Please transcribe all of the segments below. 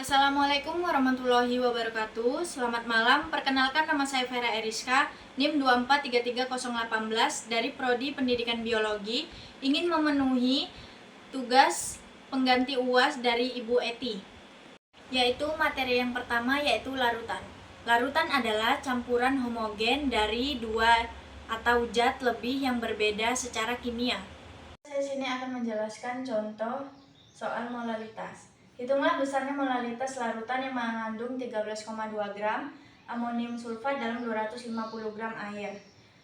Assalamualaikum warahmatullahi wabarakatuh. Selamat malam. Perkenalkan, nama saya Vera Eriska, NIM 2433018 dari Prodi Pendidikan Biologi. Ingin memenuhi tugas pengganti UAS dari Ibu Eti, yaitu materi yang pertama yaitu larutan. Larutan adalah campuran homogen dari dua atau zat lebih yang berbeda secara kimia. Saya sini akan menjelaskan contoh soal molalitas. Hitunglah besarnya molalitas larutan yang mengandung 13,2 gram amonium sulfat dalam 250 gram air.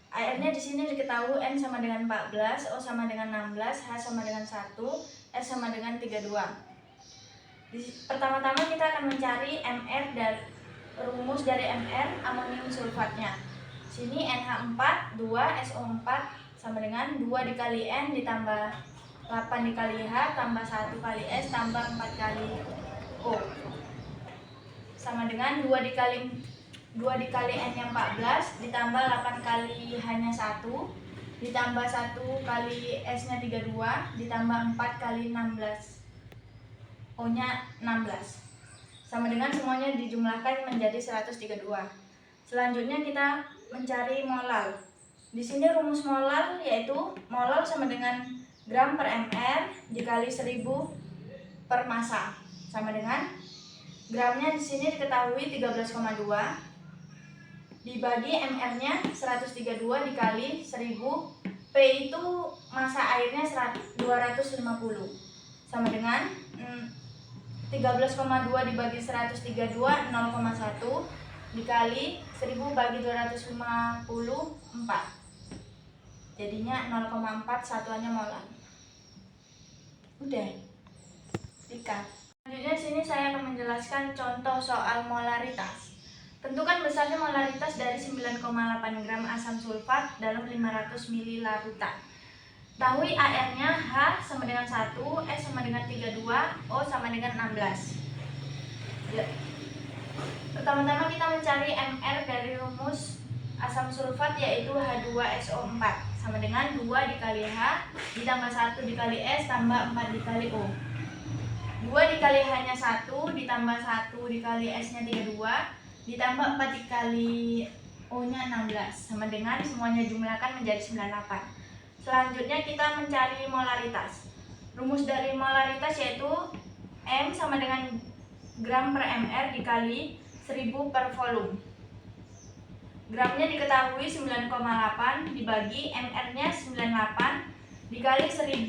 Airnya di sini diketahui N sama dengan 14, O sama dengan 16, H sama dengan 1, R sama dengan 32. Pertama-tama kita akan mencari MR dan rumus dari MR amonium sulfatnya. Sini NH4, 2, SO4 sama dengan 2 dikali N ditambah 8 dikali H tambah 1 kali S tambah 4 kali O sama dengan 2 dikali N nya 14 ditambah 8 kali H nya 1 ditambah 1 kali S nya 32 ditambah 4 kali 16 O nya 16 sama dengan semuanya dijumlahkan menjadi 132. Selanjutnya kita mencari molal. Di sini rumus molal yaitu molal sama dengan gram per mr dikali 1000 per massa sama dengan gramnya di sini diketahui 13,2 dibagi mr-nya 132 dikali 1000, P itu massa airnya 250 sama dengan 13,2 dibagi 132 0,1 dikali 1000 bagi 254 jadinya 0,4 satuannya molar. Udah dikat. Selanjutnya sini saya akan menjelaskan contoh soal molaritas. Tentukan besarnya molaritas dari 9,8 gram asam sulfat dalam 500 ml larutan. Tahui AR-nya H sama dengan 1, S sama dengan 32, O sama dengan 16. Pertama-tama kita mencari MR dari rumus asam sulfat yaitu H2SO4 sama dengan 2 dikali H ditambah 1 dikali S tambah 4 dikali O. 2 dikali H nya 1 ditambah 1 dikali S nya 32 ditambah 4 dikali O nya 16 sama dengan semuanya jumlahkan menjadi 98. Selanjutnya kita mencari molaritas. Rumus dari molaritas yaitu M sama dengan gram per mr dikali 1000 per volume. Gramnya diketahui 9,8 dibagi mr-nya 98 dikali 1000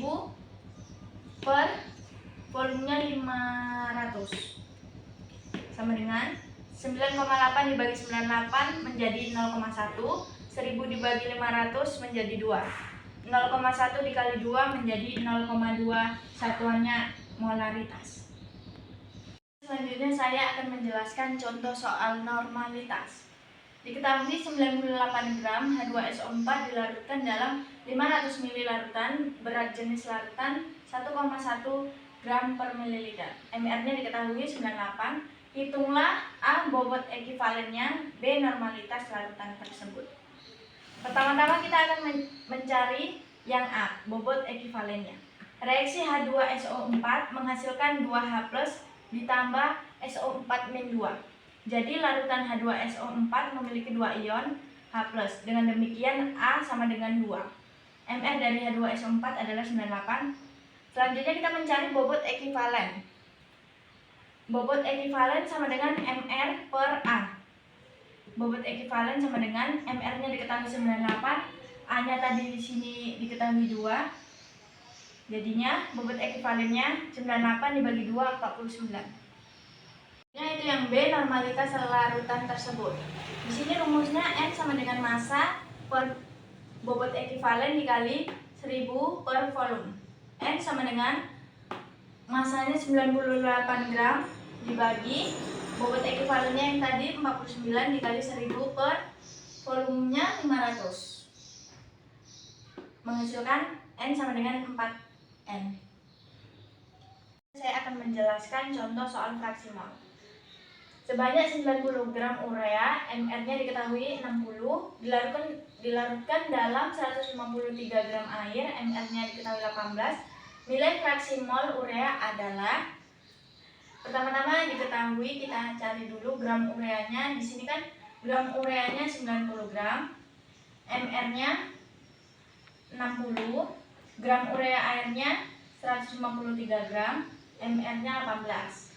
per volumenya 500 sama dengan 9,8 dibagi 98 menjadi 0,1, 1000 dibagi 500 menjadi 2. 0,1 dikali 2 menjadi 0,2 satuannya molaritas. Selanjutnya saya akan menjelaskan contoh soal normalitas. Diketahui 98 gram H2SO4 dilarutkan dalam 500 ml larutan berat jenis larutan 1,1 gram per mililiter. MR-nya diketahui 98. Hitunglah A bobot ekivalennya, B normalitas larutan tersebut. Pertama-tama kita akan mencari yang A, bobot ekivalennya. Reaksi H2SO4 menghasilkan 2H+ ditambah SO4-2. Jadi larutan H2SO4 memiliki 2 ion H+. Dengan demikian A sama dengan 2. MR dari H2SO4 adalah 98. Selanjutnya kita mencari bobot ekivalen. Bobot ekivalen sama dengan MR per A. Bobot ekivalen sama dengan MR-nya diketahui 98, A-nya tadi di sini diketahui 2. Jadinya bobot ekivalennya 98 dibagi 2 49. Itu yang B, normalitas larutan tersebut. Di sini rumusnya N sama dengan massa per bobot ekivalen dikali 1000 per volume. N sama dengan massanya 98 gram dibagi bobot ekivalennya yang tadi 49 dikali 1000 per volumenya 500 menghasilkan N sama dengan 4N. Saya akan menjelaskan contoh soal fraksi mol. Sebanyak 90 gram urea, MR-nya diketahui 60, dilarutkan dalam 153 gram air, MR-nya diketahui 18. Nilai fraksi mol urea adalah Pertama-tama diketahui kita cari dulu gram ureanya. Di sini kan gram ureanya 90 gram, mR-nya 60, gram urea airnya 153 gram, mR-nya 18.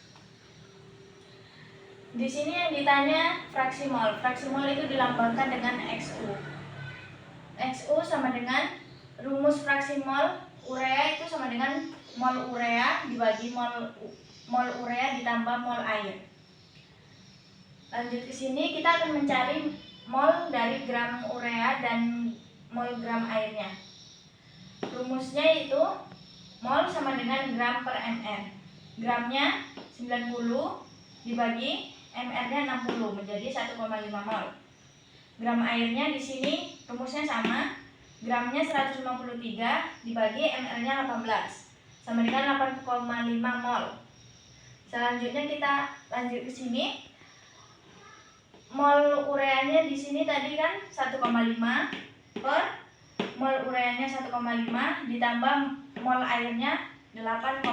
Di sini yang ditanya fraksi mol. Fraksi mol itu dilambangkan dengan XU. XU sama dengan rumus fraksi mol urea itu sama dengan mol urea dibagi mol urea ditambah mol air. Lanjut ke sini kita akan mencari mol dari gram urea dan mol gram airnya. Rumusnya itu mol sama dengan gram per mR. Gramnya 90 dibagi mR-nya 60 menjadi 1,5 mol. Gram airnya di sini rumusnya sama. Gramnya 153 dibagi mR-nya 18 sama dengan 8,5 mol. Selanjutnya kita lanjut ke sini. Mol ureanya di sini tadi kan 1,5 per mol ureanya 1,5 ditambah mol airnya 8,5.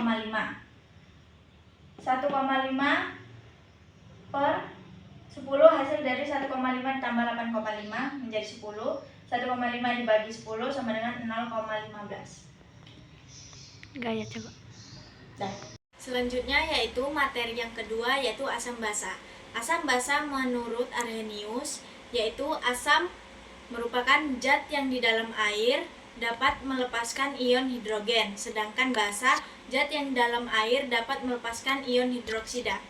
1,5 per 10 hasil dari 1,5 ditambah 8,5 menjadi 10. 1,5 dibagi 10 sama dengan 0,15. Gaya coba. Dah. Selanjutnya yaitu materi yang kedua yaitu asam basa. Asam basa menurut Arrhenius yaitu asam merupakan zat yang di dalam air dapat melepaskan ion hidrogen, sedangkan basa zat yang di dalam air dapat melepaskan ion hidroksida.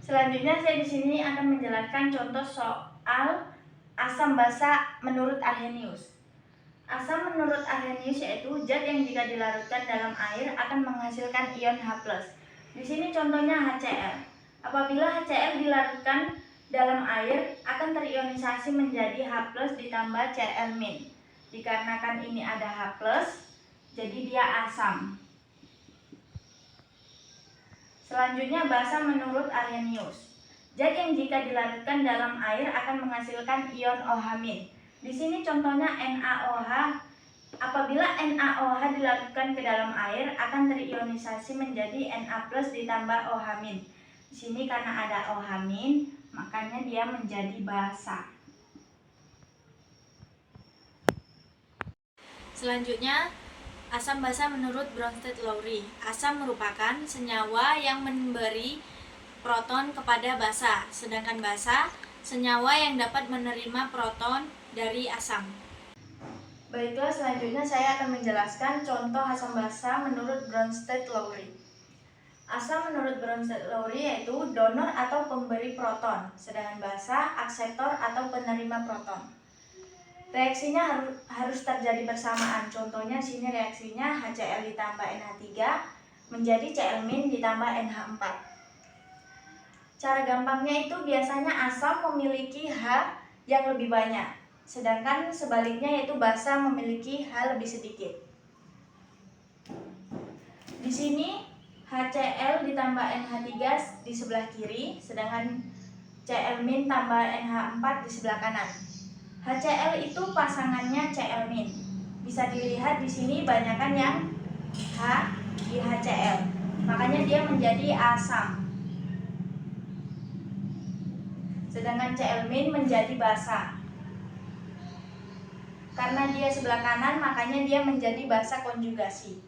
Selanjutnya saya di sini akan menjelaskan contoh soal asam basa menurut Arrhenius. Asam menurut Arrhenius yaitu zat yang jika dilarutkan dalam air akan menghasilkan ion H+. Di sini contohnya HCl. Apabila HCl dilarutkan dalam air akan terionisasi menjadi H+ ditambah Cl-. Dikarenakan ini ada H+, jadi dia asam. Selanjutnya basa menurut Arrhenius. Zat yang jika dilarutkan dalam air akan menghasilkan ion OH-. Di sini contohnya NaOH. Apabila NaOH dilarutkan ke dalam air akan terionisasi menjadi Na+ ditambah OH-. Di sini karena ada OH-, makanya dia menjadi basa. Selanjutnya, asam basa menurut Bronsted-Lowry. Asam merupakan senyawa yang memberi proton kepada basa, sedangkan basa senyawa yang dapat menerima proton dari asam. Baiklah, selanjutnya saya akan menjelaskan contoh asam basa menurut Bronsted-Lowry. Asam menurut Bronsted-Lowry yaitu donor atau pemberi proton, sedangkan basa akseptor atau penerima proton. Reaksinya harus terjadi bersamaan. Contohnya sini reaksinya HCl ditambah NH3 menjadi Cl- ditambah NH4. Cara gampangnya itu biasanya asam memiliki H yang lebih banyak, sedangkan sebaliknya yaitu basa memiliki H lebih sedikit. Di sini HCl ditambah NH3 di sebelah kiri, sedangkan Cl- tambah NH4 di sebelah kanan. HCl itu pasangannya Cl-. Bisa dilihat di sini banyakkan yang H di HCl, makanya dia menjadi asam. Sedangkan Cl- menjadi basa. Karena dia sebelah kanan, makanya dia menjadi basa konjugasi.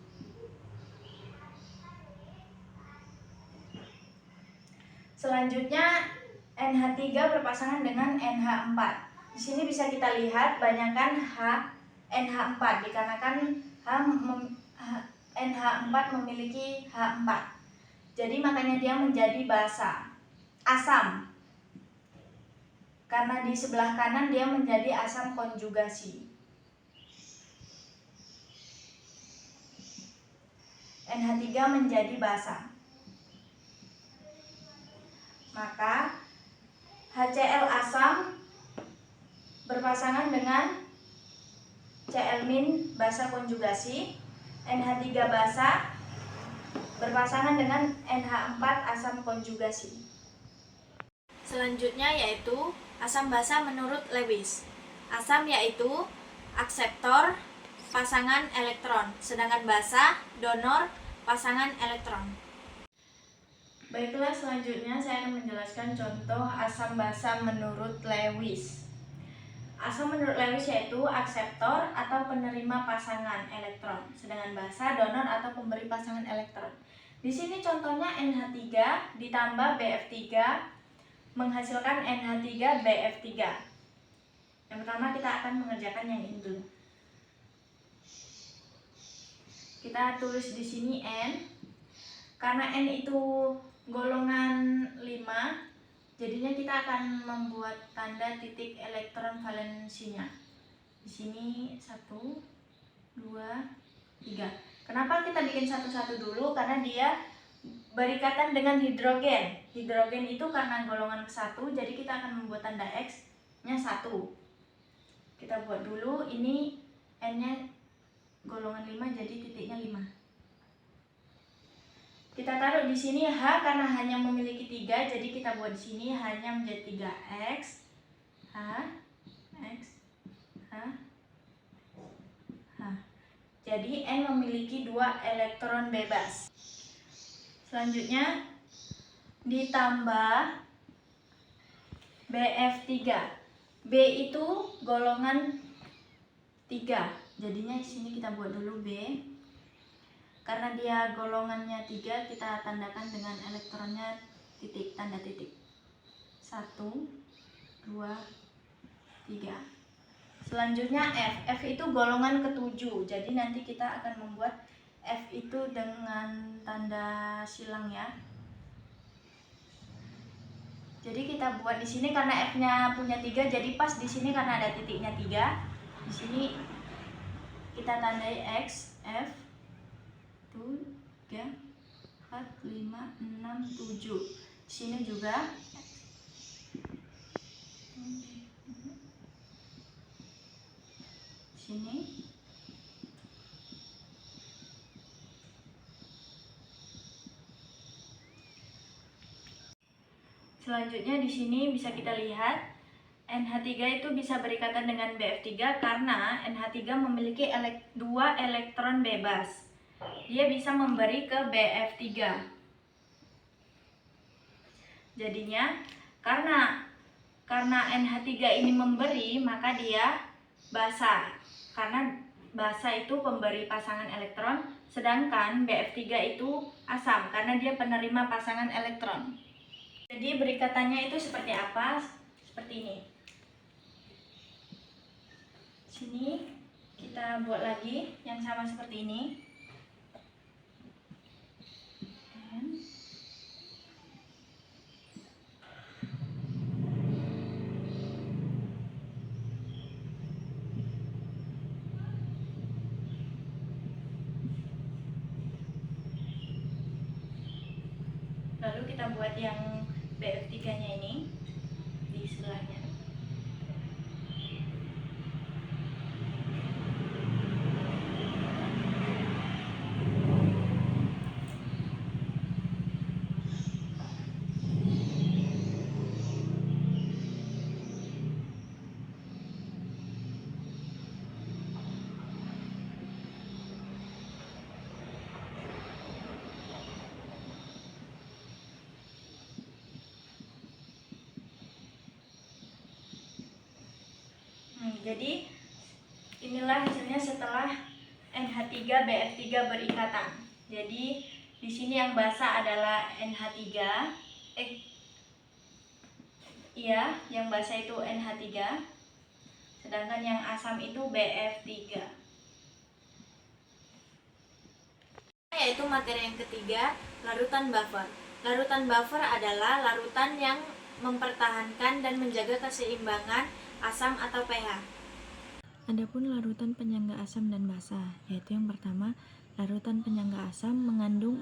Selanjutnya NH3 berpasangan dengan NH4. Di sini bisa kita lihat banyakkan NH4 dikarenakan NH4 memiliki H4. Jadi makanya dia menjadi basa, asam. Karena di sebelah kanan dia menjadi asam konjugasi. NH3 menjadi basa. Maka HCl asam berpasangan dengan Cl- basa konjugasi, NH3 basa berpasangan dengan NH4 asam konjugasi. Selanjutnya yaitu asam basa menurut Lewis. Asam yaitu akseptor pasangan elektron, sedangkan basa donor pasangan elektron. Baiklah, selanjutnya saya akan menjelaskan contoh asam basa menurut Lewis. Asam menurut Lewis yaitu akseptor atau penerima pasangan elektron, sedangkan basa donor atau pemberi pasangan elektron. Di sini contohnya NH3 ditambah BF3 menghasilkan NH3BF3. Yang pertama kita akan mengerjakan yang ini dulu. Kita tulis di sini N. Karena N itu golongan 5, jadinya kita akan membuat tanda titik elektron valensinya. Di sini 1, 2, 3. Kenapa kita bikin satu-satu dulu? Karena dia berikatan dengan hidrogen. Hidrogen itu karena golongan ke-1, jadi kita akan membuat tanda X-nya 1. Kita buat dulu, ini N-nya golongan 5, jadi titiknya 5. Kita taruh di sini H karena hanya memiliki 3, jadi kita buat di sini hanya menjadi 3X, H, X, H, H. Jadi N memiliki 2 elektron bebas. Selanjutnya ditambah BF3. B itu golongan 3. Jadinya di sini kita buat dulu B. Karena dia golongannya 3, kita tandakan dengan elektronnya titik, tanda titik. 1, 2, 3. Selanjutnya F. F itu golongan ke-7. Jadi nanti kita akan membuat F itu dengan tanda silang ya. Jadi kita buat di sini karena F-nya punya 3, jadi pas di sini karena ada titiknya 3. Di sini kita tandai X, F, 1, 2, 3, 4, 5, 6, 7. Di sini juga di sini. Selanjutnya di sini bisa kita lihat NH3 itu bisa berikatan dengan BF3 karena NH3 memiliki 2 elektron bebas. Dia bisa memberi ke BF3. Jadinya karena NH3 ini memberi, maka dia basa. Karena basa itu pemberi pasangan elektron, sedangkan BF3 itu asam karena dia penerima pasangan elektron. Jadi berikatannya itu seperti apa? Seperti ini. Sini kita buat lagi yang sama seperti ini. Lalu kita buat yang BF3-nya ini di sebelahnya. Jadi inilah hasilnya setelah NH3BF3 berikatan. Jadi di sini yang basa adalah NH3. Yang basa itu NH3. Sedangkan yang asam itu BF3. Yaitu materi yang ketiga, larutan buffer. Larutan buffer adalah larutan yang mempertahankan dan menjaga keseimbangan asam atau pH. Adapun larutan penyangga asam dan basa, yaitu yang pertama, larutan penyangga asam mengandung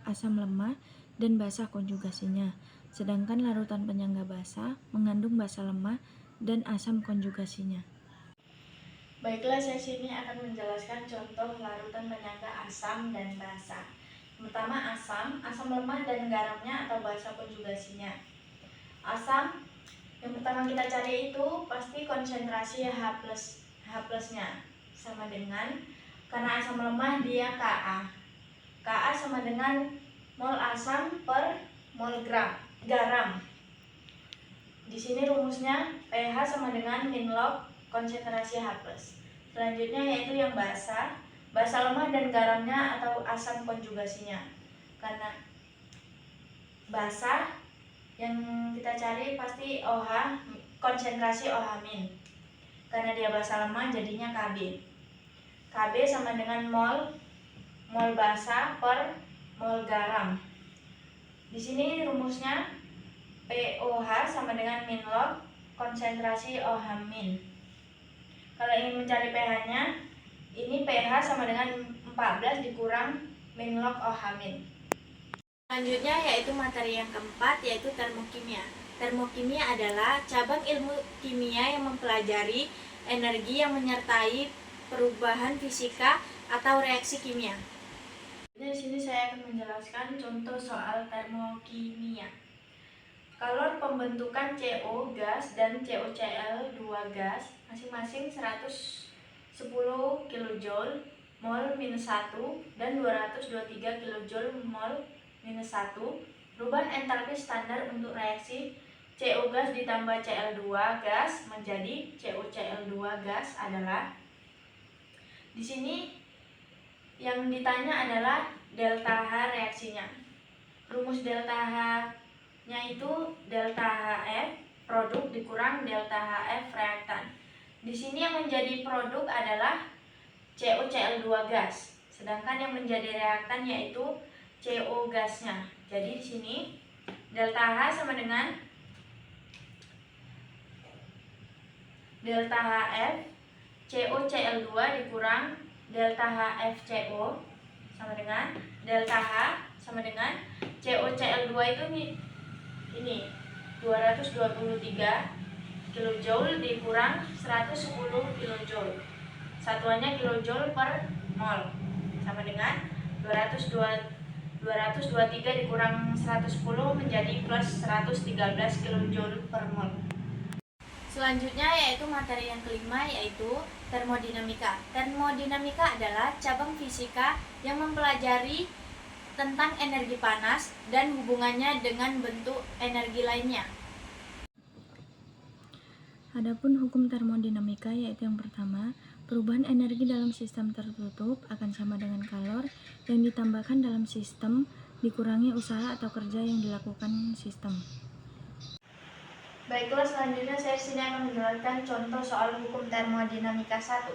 asam lemah dan basa konjugasinya, sedangkan larutan penyangga basa mengandung basa lemah dan asam konjugasinya. Baiklah, sesi ini akan menjelaskan contoh larutan penyangga asam dan basa. Pertama asam lemah dan garamnya atau basa konjugasinya. Asam yang pertama kita cari itu pasti konsentrasi H+-nya sama dengan, karena asam lemah dia Ka. Ka sama dengan mol asam per mol garam. Di sini rumusnya pH sama dengan min log konsentrasi H+. Selanjutnya yaitu yang basa lemah dan garamnya atau asam konjugasinya. Karena basa yang kita cari pasti OH, konsentrasi OH-. Karena dia basa lemah jadinya Kb. Kb sama dengan mol basa per mol garam. Di sini rumusnya POH sama dengan min log konsentrasi OH-. Kalau ingin mencari pH-nya, ini pH sama dengan 14 dikurang min log OH-. Selanjutnya yaitu materi yang keempat, yaitu termokimia. Termokimia adalah cabang ilmu kimia yang mempelajari energi yang menyertai perubahan fisika atau reaksi kimia. Di sini saya akan menjelaskan contoh soal termokimia. Kalor pembentukan CO gas dan COCl2 gas masing-masing 110 kJ mol minus 1 dan 223 kJ mol minus 1. Perubahan entalpi standar untuk reaksi CO gas ditambah Cl2 gas menjadi COCl2 gas adalah, di sini yang ditanya adalah delta H reaksinya. Rumus delta H-nya itu delta HF produk dikurang delta HF reaktan. Di sini yang menjadi produk adalah COCl2 gas, sedangkan yang menjadi reaktan yaitu CO gasnya. Jadi di sini delta H sama dengan delta HF COCl2 dikurang delta HF CO sama dengan delta H sama dengan COCl2 itu ini 223 kJ dikurang 110 kJ. Satuannya kilojoule per mol sama dengan 223 dikurang 110 menjadi plus 113 kJ per mol. Selanjutnya yaitu materi yang kelima, yaitu termodinamika. Termodinamika adalah cabang fisika yang mempelajari tentang energi panas dan hubungannya dengan bentuk energi lainnya. Adapun hukum termodinamika yaitu yang pertama, perubahan energi dalam sistem tertutup akan sama dengan kalor yang ditambahkan dalam sistem dikurangi usaha atau kerja yang dilakukan sistem. Baiklah, selanjutnya saya sini akan menjelaskan contoh soal hukum termodinamika 1.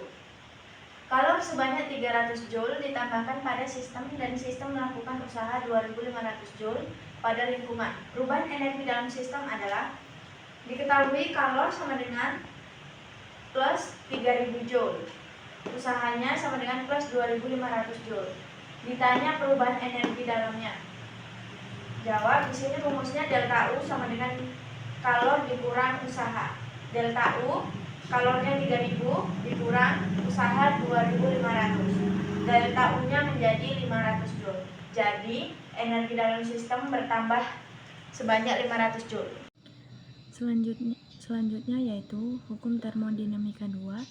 Kalor sebanyak 300 Joule ditambahkan pada sistem dan sistem melakukan usaha 2500 Joule pada lingkungan. Perubahan energi dalam sistem adalah, diketahui kalor sama dengan plus 3000 Joule. Usahanya sama dengan plus 2500 Joule. Ditanya perubahan energi dalamnya. Jawab, di sini rumusnya delta U sama dengan kalor dikurang usaha. Delta U, kalornya 3000 dikurang usaha 2500. Delta U-nya menjadi 500 Joule. Jadi, energi dalam sistem bertambah sebanyak 500 Joule. Selanjutnya yaitu hukum termodinamika 2.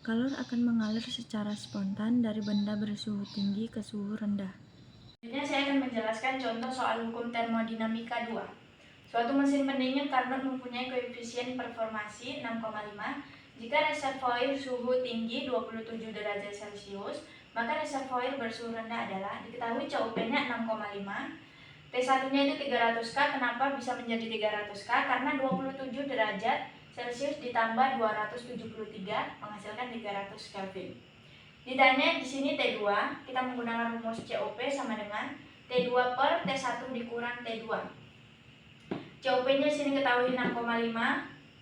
Kalor akan mengalir secara spontan dari benda bersuhu tinggi ke suhu rendah. Selanjutnya saya akan menjelaskan contoh soal hukum termodinamika 2. Suatu mesin pendingin karbon mempunyai koefisien performasi 6,5. Jika reservoir suhu tinggi 27 derajat Celcius, maka reservoir bersuhu rendah adalah, diketahui COP-nya 6,5. T1-nya itu 300K. Kenapa bisa menjadi 300K? Karena 27 derajat Celcius ditambah 273 menghasilkan 300 Kelvin. Ditanya di sini T2, kita menggunakan rumus COP sama dengan T2 per T1 dikurang T2. COP-nya sini ketahui 6,5,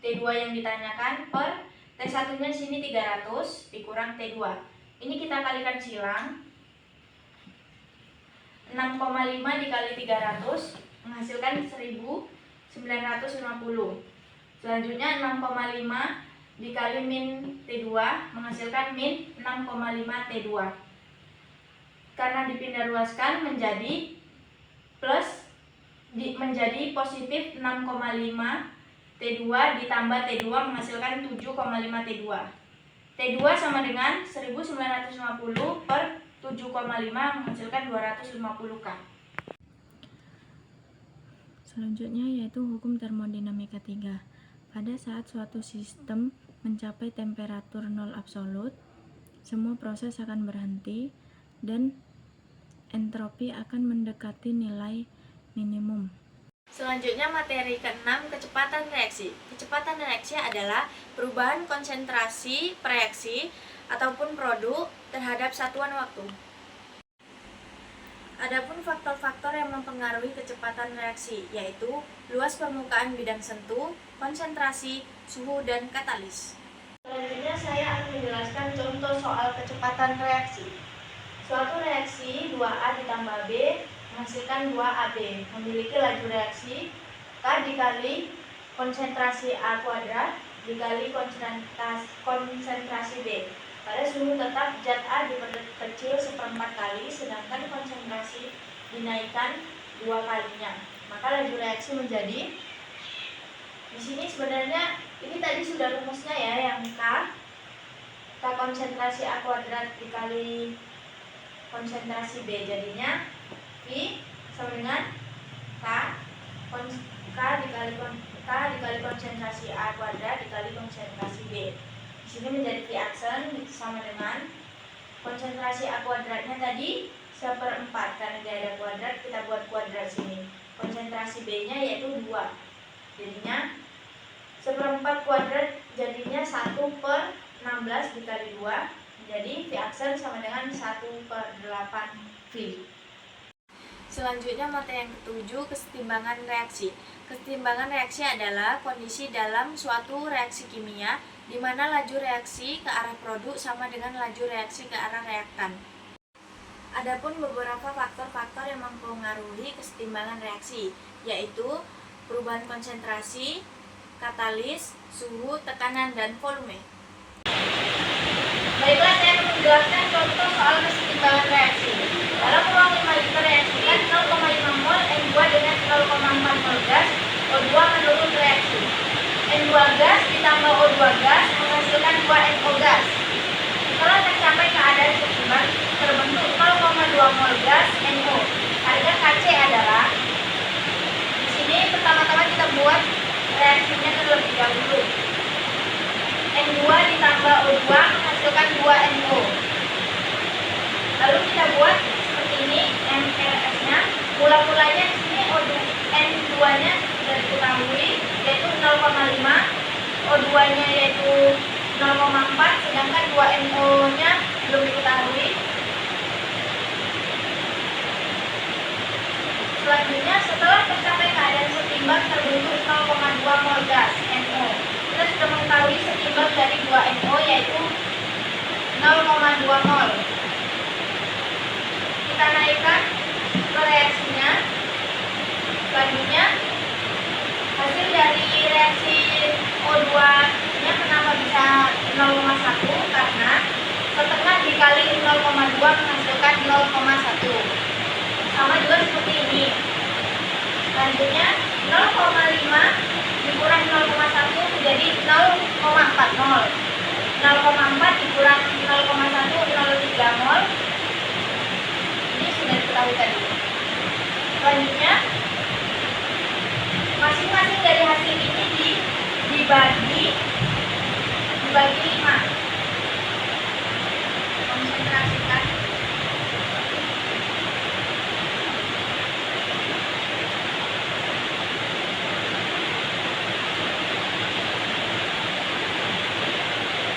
T2 yang ditanyakan per T1-nya sini 300 dikurang T2. Ini kita kalikan silang. 6,5 dikali 300 menghasilkan 1950. Selanjutnya 6,5 dikali min T2 menghasilkan min 6,5 T2. Karena dipindah luaskan menjadi positif 6,5 T2 ditambah T2 menghasilkan 7,5 T2. T2 sama dengan 1950 per 7,5 menghasilkan 250K. Selanjutnya yaitu hukum termodinamika 3. Pada saat suatu sistem mencapai temperatur nol absolut, semua proses akan berhenti dan entropi akan mendekati nilai minimum. Selanjutnya materi ke-6, kecepatan reaksi. Kecepatan reaksi adalah perubahan konsentrasi reaksi ataupun produk terhadap satuan waktu. Adapun faktor-faktor yang mempengaruhi kecepatan reaksi yaitu luas permukaan bidang sentuh, konsentrasi, suhu, dan katalis. Selanjutnya saya akan menjelaskan contoh soal kecepatan reaksi. Suatu reaksi 2A ditambah B menghasilkan 2AB, memiliki laju reaksi K dikali konsentrasi A kuadrat dikali konsentrasi B. Pada suhu tetap zat A diperkecil 1/4 kali, sedangkan konsentrasi dinaikkan 2 kalinya. Maka laju reaksi menjadi, di sini sebenarnya ini tadi sudah rumusnya ya, yang K konsentrasi A kuadrat dikali konsentrasi B, jadinya I sama dengan K dikali konsentrasi A kuadrat dikali konsentrasi B. Di sini menjadi V aksen sama dengan konsentrasi A kuadratnya tadi 1/4, karena dia ada kuadrat kita buat kuadrat sini. Konsentrasi B nya yaitu 2, jadinya 1/4 kuadrat jadinya 1/16 dikali 2, jadi V aksen sama dengan 1/8 V. Selanjutnya materi yang ke-7, kesetimbangan reaksi. Kesetimbangan reaksi adalah kondisi dalam suatu reaksi kimia di mana laju reaksi ke arah produk sama dengan laju reaksi ke arah reaktan. Adapun beberapa faktor-faktor yang mempengaruhi kesetimbangan reaksi yaitu perubahan konsentrasi, katalis, suhu, tekanan, dan volume. Baiklah, saya akan menjelaskan contoh soal kesetimbangan reaksi. Dalam ruang 5 liter reaksikan 0,5 mol N2 dengan 0,4 mol gas O2 menurut reaksi. N2 gas ditambah O2 gas menghasilkan 2NO gas. Setelah tercapai keadaan seimbang, terbentuk 0,2 mol gas NO. Harga Kc adalah, di sini pertama-tama kita buat reaksinya terlebih dahulu. N2 ditambah O2 menghasilkan 2NO. Lalu kita buat seperti ini MRS-nya. Mula-mulanya di sini N2-nya sudah diketahui yaitu 0,5, O2-nya yaitu 0,4, sedangkan 2NO-nya belum diketahui. Selanjutnya, setelah tercapai keadaan setimbang terbentuk 0,2 mol gas NO. Kita sudah mengetahui setimbang dari 2NO yaitu 0,2 mol. Kita naikkan ke reaksinya. Selanjutnya, hasil dari reaksi O2 nya kenapa bisa 0,1? Karena setengah dikali 0,2 menghasilkan 0,1. Sama juga seperti ini. Selanjutnya 0,5 dikurang 0,1 menjadi 0,4 mol. 0,4 dikurang 0,1 0,3 mol. Ini sudah diketahui tadi. Selanjutnya masing-masing dari hasil ini dibagi 5. Konsentrasikan.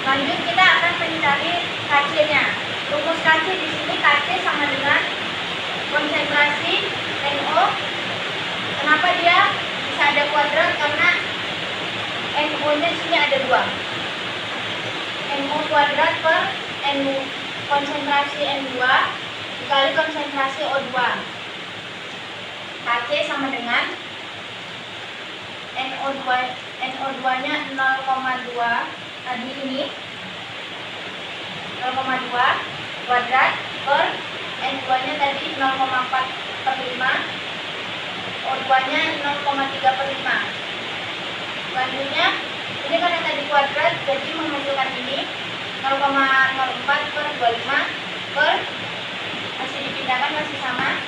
Lanjut kita akan mencari Kc-nya. Rumus Kc di sini Kc sama dengan konsentrasi NO. Kenapa dia bisa ada kuadrat? Karena NO-nya di sini ada 2. NO kuadrat per konsentrasi N2 dikali konsentrasi O2. Kc sama dengan NO2-nya 0,2 tadi ini 0,2 kuadrat per N2-nya tadi 0,4/5, O2-nya 0,3/5. Selanjutnya, ini karena tadi kuadrat, jadi menghasilkan ini 0,04/25 per, masih dipindahkan masih sama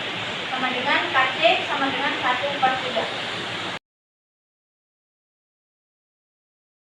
dengan Kc C sama dengan 1/3.